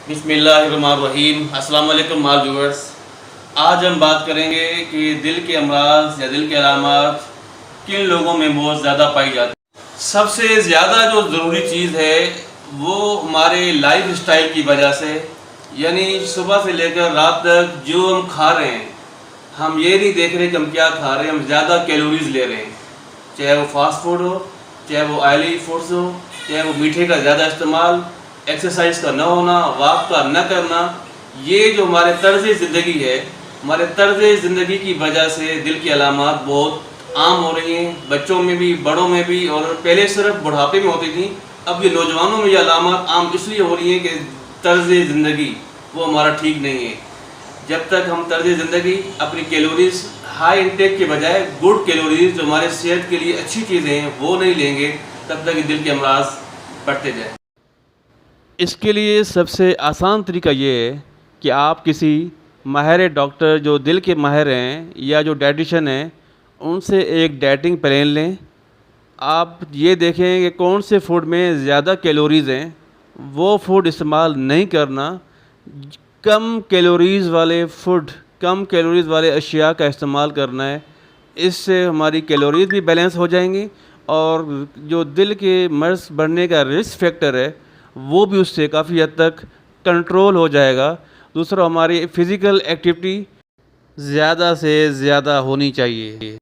बिस्मिल्लाहिर्रहमानिर्रहीम। अस्सलाम वालेकुम माल व्यूअर्स। आज हम बात करेंगे कि दिल के अमराज या दिल के अलामात किन लोगों में बहुत ज़्यादा पाई जाती है। सबसे ज़्यादा जो ज़रूरी चीज़ है वो हमारे लाइफ स्टाइल की वजह से, यानी सुबह से लेकर रात तक जो हम खा रहे हैं, हम ये नहीं देख रहे कि हम क्या खा रहे हैं, हम ज़्यादा कैलोरीज़ ले रहे हैं। चाहे वो फास्ट फूड हो, चाहे वो ऑयली फूड्स हो, चाहे वो मीठे का ज़्यादा इस्तेमाल, एक्सरसाइज का न होना, वॉक का न करना, ये जो हमारे तर्ज़ ज़िंदगी है, हमारे तर्ज़ ज़िंदगी की वजह से दिल की अलामात बहुत आम हो रही हैं, बच्चों में भी, बड़ों में भी। और पहले सिर्फ बुढ़ापे में होती थी, अब ये नौजवानों में ये अलामात आम इसलिए हो रही हैं कि तर्ज़ ज़िंदगी वो हमारा ठीक नहीं है। जब तक हम तर्ज़ ज़िंदगी अपनी कैलोरीज हाई इंटेक के बजाय गुड कैलोरीज जो हमारे सेहत के लिए अच्छी चीज़ें हैं वो नहीं लेंगे, तब तक दिल के अमराज बढ़ते जाए। इसके लिए सबसे आसान तरीका ये है कि आप किसी माहिर डॉक्टर जो दिल के माहिर हैं या जो डाइटिशियन हैं उनसे एक डाइटिंग प्लान लें। आप ये देखें कि कौन से फूड में ज़्यादा कैलोरीज़ हैं, वो फूड इस्तेमाल नहीं करना। कम कैलोरीज़ वाले फूड, कम कैलोरीज़ वाले अशिया का इस्तेमाल करना है। इससे हमारी कैलोरीज़ भी बैलेंस हो जाएंगी और जो दिल के मर्ज़ बढ़ने का रिस्क फैक्टर है वो भी उससे काफ़ी हद तक कंट्रोल हो जाएगा। दूसरा, हमारी फ़िज़िकल एक्टिविटी ज़्यादा से ज़्यादा होनी चाहिए।